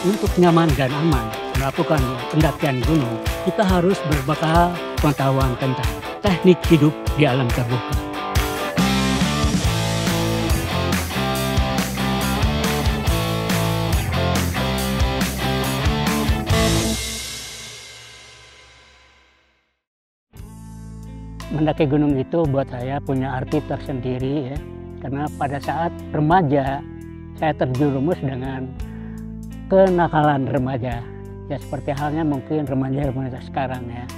Untuk nyaman dan aman melakukan pendakian gunung, kita harus berbekal pengetahuan tentang teknik hidup di alam terbuka. Mendaki gunung itu buat saya punya arti tersendiri ya, karena pada saat remaja saya terjerumus dengan kenakalan remaja, ya seperti halnya mungkin remaja-remaja sekarang ya.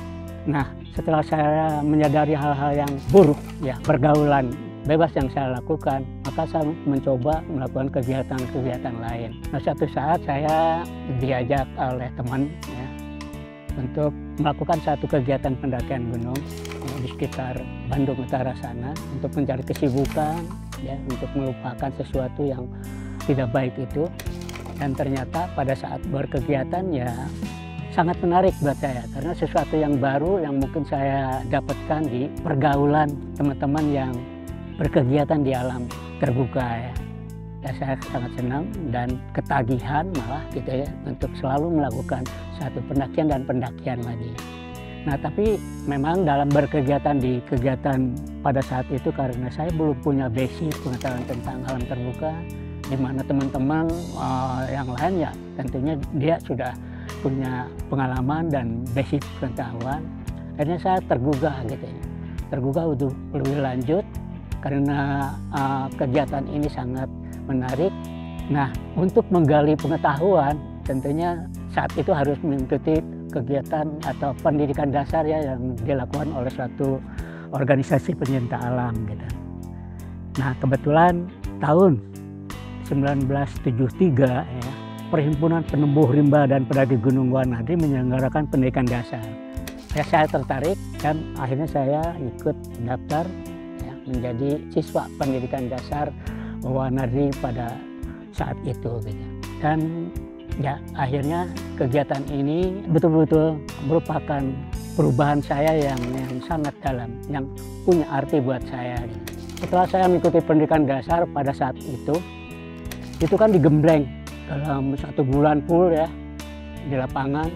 Nah, setelah saya menyadari hal-hal yang buruk ya, pergaulan bebas yang saya lakukan, maka saya mencoba melakukan kegiatan-kegiatan lain. Nah, suatu saat saya diajak oleh teman ya, untuk melakukan satu kegiatan pendakian gunung di sekitar Bandung Utara sana, untuk mencari kesibukan ya, untuk melupakan sesuatu yang tidak baik itu. Dan ternyata pada saat berkegiatan ya sangat menarik buat saya, karena sesuatu yang baru yang mungkin saya dapatkan di pergaulan teman-teman yang berkegiatan di alam terbuka ya. Ya saya sangat senang dan ketagihan malah gitu ya, untuk selalu melakukan satu pendakian dan pendakian lagi. Nah, tapi memang dalam berkegiatan di kegiatan pada saat itu, karena saya belum punya basic pengetahuan tentang alam terbuka, di mana teman-teman yang lain ya tentunya dia sudah punya pengalaman dan basic pengetahuan. Akhirnya saya tergugah gitu ya, tergugah untuk lebih lanjut karena kegiatan ini sangat menarik. Nah, untuk menggali pengetahuan tentunya saat itu harus mengikuti kegiatan atau pendidikan dasar ya, yang dilakukan oleh suatu organisasi pencinta alam gitu. Nah, kebetulan tahun 1973 ya, Perhimpunan Penempuh Rimba dan Pendaki Gunung Wanadi menyelenggarakan pendidikan dasar. Saya tertarik dan akhirnya saya ikut daftar ya, menjadi siswa pendidikan dasar Wanadi pada saat itu gitu. Dan ya akhirnya kegiatan ini betul-betul merupakan perubahan saya yang sangat dalam, yang punya arti buat saya gitu. Setelah saya mengikuti pendidikan dasar pada saat itu kan digembleng dalam 1 bulan full ya di lapangan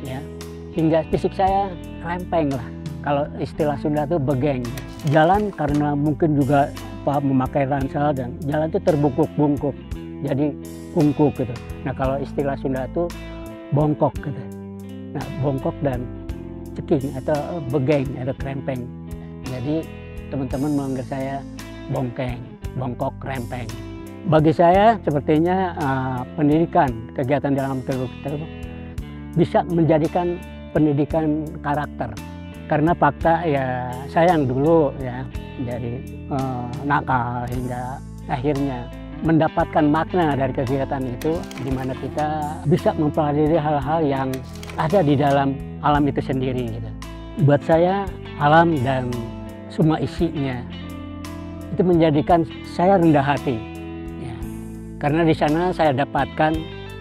ya, hingga fisik saya rempeng lah, kalau istilah Sunda tuh begeng. Jalan karena mungkin juga memakai ransel dan jalan itu terbungkuk-bungkuk, jadi bungkuk gitu. Nah, kalau istilah Sunda tuh bongkok gitu. Nah, bongkok dan ceking atau begeng atau krempeng. Jadi teman-teman memanggil saya bongkeng, bongkok, krempeng. Bagi saya sepertinya pendidikan kegiatan dalam terbuka bisa menjadikan pendidikan karakter. Karena fakta ya saya yang dulu ya dari nakal hingga akhirnya mendapatkan makna dari kegiatan itu, di mana kita bisa mempelajari hal-hal yang ada di dalam alam itu sendiri gitu. Buat saya alam dan semua isinya itu menjadikan saya rendah hati ya. Karena di sana saya dapatkan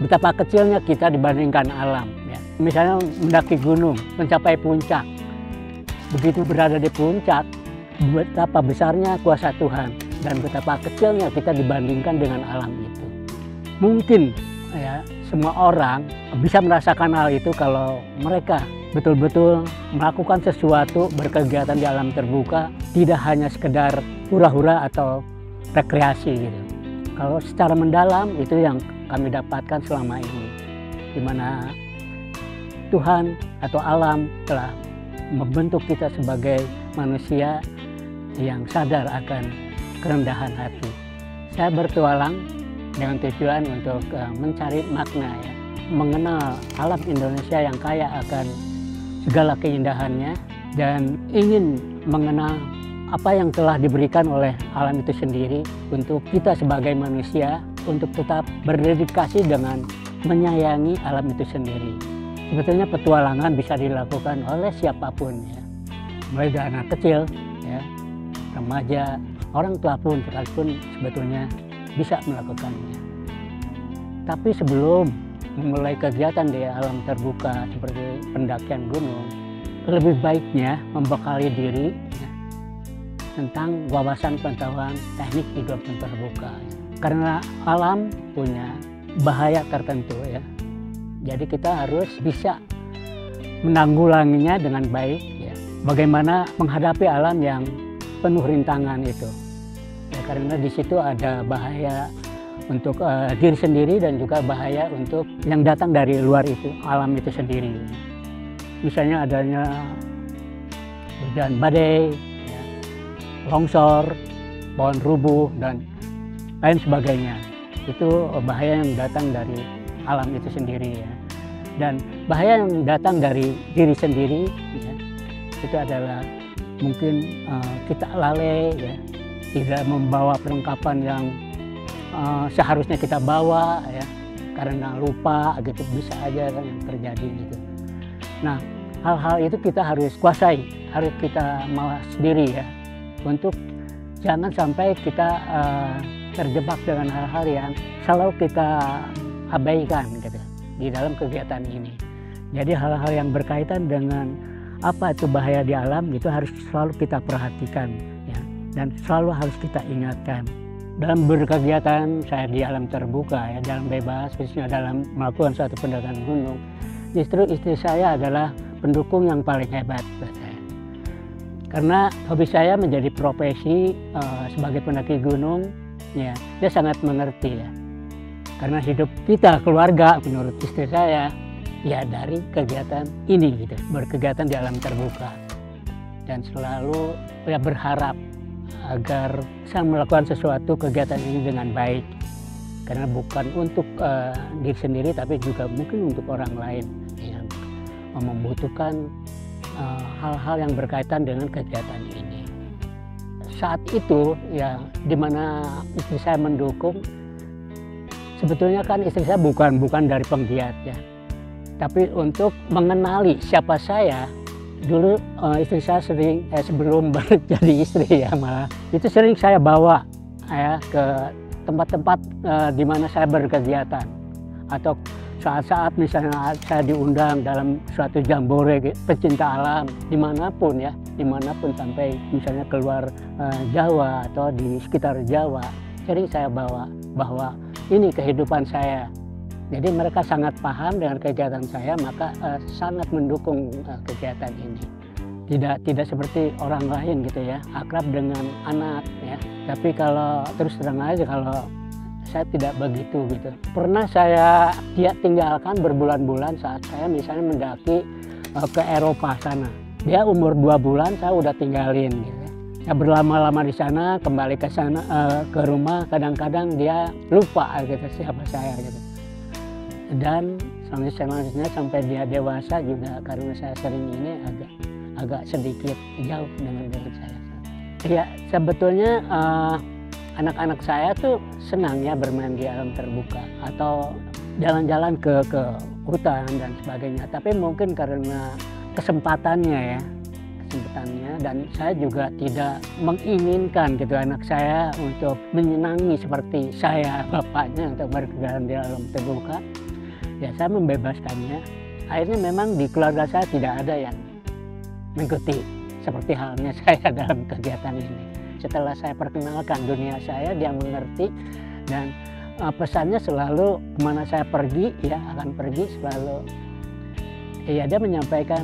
betapa kecilnya kita dibandingkan alam ya. Misalnya mendaki gunung, mencapai puncak, begitu berada di puncak, betapa besarnya kuasa Tuhan dan betapa kecilnya kita dibandingkan dengan alam itu. Mungkin ya semua orang bisa merasakan hal itu kalau mereka betul-betul melakukan sesuatu, berkegiatan di alam terbuka, tidak hanya sekedar hura-hura atau rekreasi gitu. Kalau secara mendalam itu yang kami dapatkan selama ini, di mana Tuhan atau alam telah membentuk kita sebagai manusia yang sadar akan kerendahan hati. Saya bertualang dengan tujuan untuk mencari makna ya, mengenal alam Indonesia yang kaya akan segala keindahannya, dan ingin mengenal apa yang telah diberikan oleh alam itu sendiri untuk kita sebagai manusia untuk tetap berdedikasi dengan menyayangi alam itu sendiri. Sebetulnya petualangan bisa dilakukan oleh siapapun ya, mulai dari anak kecil ya, remaja, orang tua pun sekalipun sebetulnya bisa melakukannya. Tapi sebelum memulai kegiatan di alam terbuka seperti pendakian gunung, lebih baiknya membekali diri ya, tentang wawasan pengetahuan teknik hidup yang terbuka. Karena alam punya bahaya tertentu ya, Jadi kita harus bisa menanggulanginya dengan baik ya. Bagaimana menghadapi alam yang penuh rintangan itu ya, karena di situ ada bahaya untuk diri sendiri dan juga bahaya untuk yang datang dari luar itu, alam itu sendiri. Misalnya adanya hujan badai ya, longsor, pohon rubuh dan lain sebagainya. Itu bahaya yang datang dari alam itu sendiri ya. Dan bahaya yang datang dari diri sendiri ya, itu adalah mungkin kita lalai ya, tidak membawa perlengkapan yang seharusnya kita bawa ya, karena lupa gitu, bisa aja kan yang terjadi gitu. Nah, hal-hal itu kita harus kuasai, harus kita mawas diri ya, untuk jangan sampai kita terjebak dengan hal-hal yang selalu kita abaikan gitu di dalam kegiatan ini. Jadi hal-hal yang berkaitan dengan apa itu bahaya di alam itu harus selalu kita perhatikan ya, dan selalu harus kita ingatkan. Dalam berkegiatan saya di alam terbuka ya, dalam bebas, khususnya dalam melakukan suatu pendakian gunung, justru istri saya adalah pendukung yang paling hebat buat saya. Karena hobi saya menjadi profesi sebagai pendaki gunung, ya dia sangat mengerti ya. Karena hidup kita keluarga menurut istri saya ya dari kegiatan ini gitu, berkegiatan di alam terbuka, dan selalu ya berharap agar saya melakukan sesuatu kegiatan ini dengan baik, karena bukan untuk diri sendiri tapi juga mungkin untuk orang lain yang membutuhkan hal-hal yang berkaitan dengan kegiatan ini. Saat itu ya dimana istri saya mendukung, sebetulnya kan istri saya bukan dari penggiat ya, tapi untuk mengenali siapa saya. Dulu istri saya sering sebelum jadi istri ya, malah itu sering saya bawa ya ke tempat-tempat di mana saya berkegiatan, atau saat-saat misalnya saya diundang dalam suatu jambore pecinta alam dimanapun ya, dimanapun sampai misalnya keluar Jawa atau di sekitar Jawa, sering saya bawa bahwa ini kehidupan saya. Jadi mereka sangat paham dengan kegiatan saya, maka sangat mendukung kegiatan ini. Tidak seperti orang lain gitu ya, akrab dengan anak ya. Tapi kalau terus terang aja kalau saya tidak begitu gitu. Pernah saya tinggalkan berbulan-bulan saat saya misalnya mendaki ke Eropa sana. Dia umur 2 bulan saya udah tinggalin gitu. Ya berlama-lama di sana, kembali ke sana ke rumah, kadang-kadang dia lupa gitu siapa saya gitu. Dan selanjutnya sampai dia dewasa juga, karena saya sering ini agak sedikit jauh dengan saya. Ya sebetulnya anak-anak saya tuh senang ya bermain di alam terbuka atau jalan-jalan ke hutan dan sebagainya. Tapi mungkin karena kesempatannya dan saya juga tidak menginginkan gitu anak saya untuk menyenangi seperti saya bapaknya untuk berkegiatan di alam terbuka. Ya saya membebaskannya. Akhirnya memang di keluarga saya tidak ada yang mengikuti seperti halnya saya dalam kegiatan ini. Setelah saya perkenalkan dunia saya, dia mengerti, dan pesannya selalu kemana saya pergi ya akan pergi selalu. Ya dia menyampaikan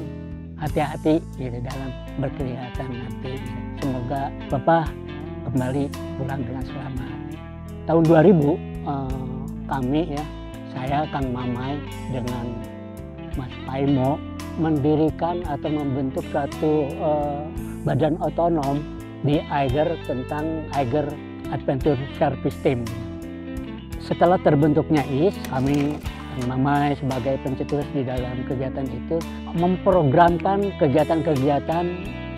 hati-hati gitu dalam berkegiatan nanti. Semoga Bapak kembali pulang dengan selamat. Tahun 2000 kami ya, saya Kang Mamai dengan Mas Paimo mendirikan atau membentuk suatu badan otonom di Eiger tentang Eiger Adventure Service Team. Setelah terbentuknya IS, kami Kang Mamai sebagai pencetus di dalam kegiatan itu memprogramkan kegiatan-kegiatan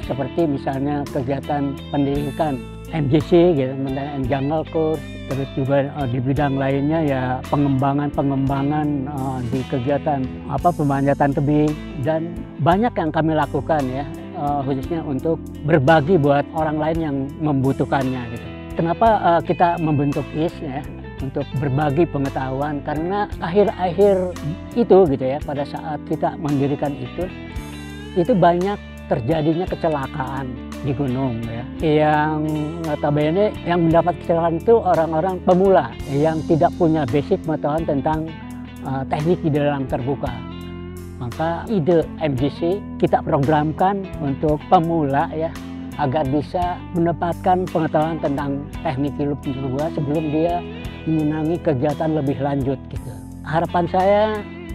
seperti misalnya kegiatan pendidikan MJC gitu, Jungle Course, terus juga di bidang lainnya ya pengembangan di kegiatan pemanjatan tebing, dan banyak yang kami lakukan ya khususnya untuk berbagi buat orang lain yang membutuhkannya gitu. Kenapa kita membentuk IS ya? Untuk berbagi pengetahuan, karena akhir-akhir itu gitu ya, pada saat kita mendirikan itu banyak terjadinya kecelakaan di gunung ya. Yang notabene yang mendapat kecelakaan itu orang-orang pemula yang tidak punya basic pengetahuan tentang teknik di dalam terbuka. Maka ide MGC kita programkan untuk pemula ya, agar bisa mendapatkan pengetahuan tentang teknik hidup terbuka sebelum dia menyenangi kegiatan lebih lanjut gitu. Harapan saya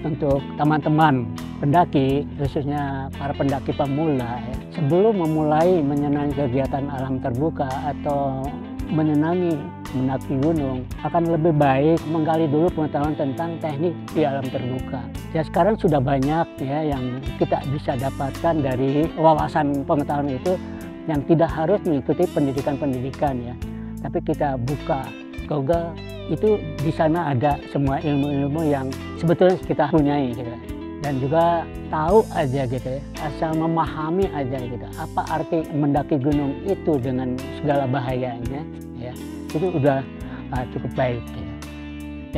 untuk teman-teman pendaki, khususnya para pendaki pemula ya, sebelum memulai menyenangi kegiatan alam terbuka atau menyenangi mendaki gunung, akan lebih baik menggali dulu pengetahuan tentang teknik di alam terbuka. Ya sekarang sudah banyak ya yang kita bisa dapatkan dari wawasan pengetahuan itu, yang tidak harus mengikuti pendidikan ya. Tapi kita buka Google, itu di sana ada semua ilmu-ilmu yang sebetulnya kita punyai gitu. Dan juga tahu aja gitu ya, asal memahami aja gitu. Apa arti mendaki gunung itu dengan segala bahayanya ya. Itu udah cukup baik ya.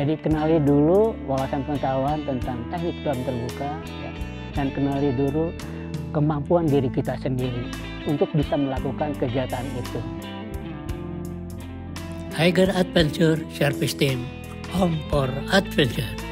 Jadi kenali dulu wawasan pengetahuan tentang teknik alam terbuka ya, dan kenali dulu kemampuan diri kita sendiri untuk bisa melakukan kegiatan itu. Hiker Adventure Service Team, Home for Adventure.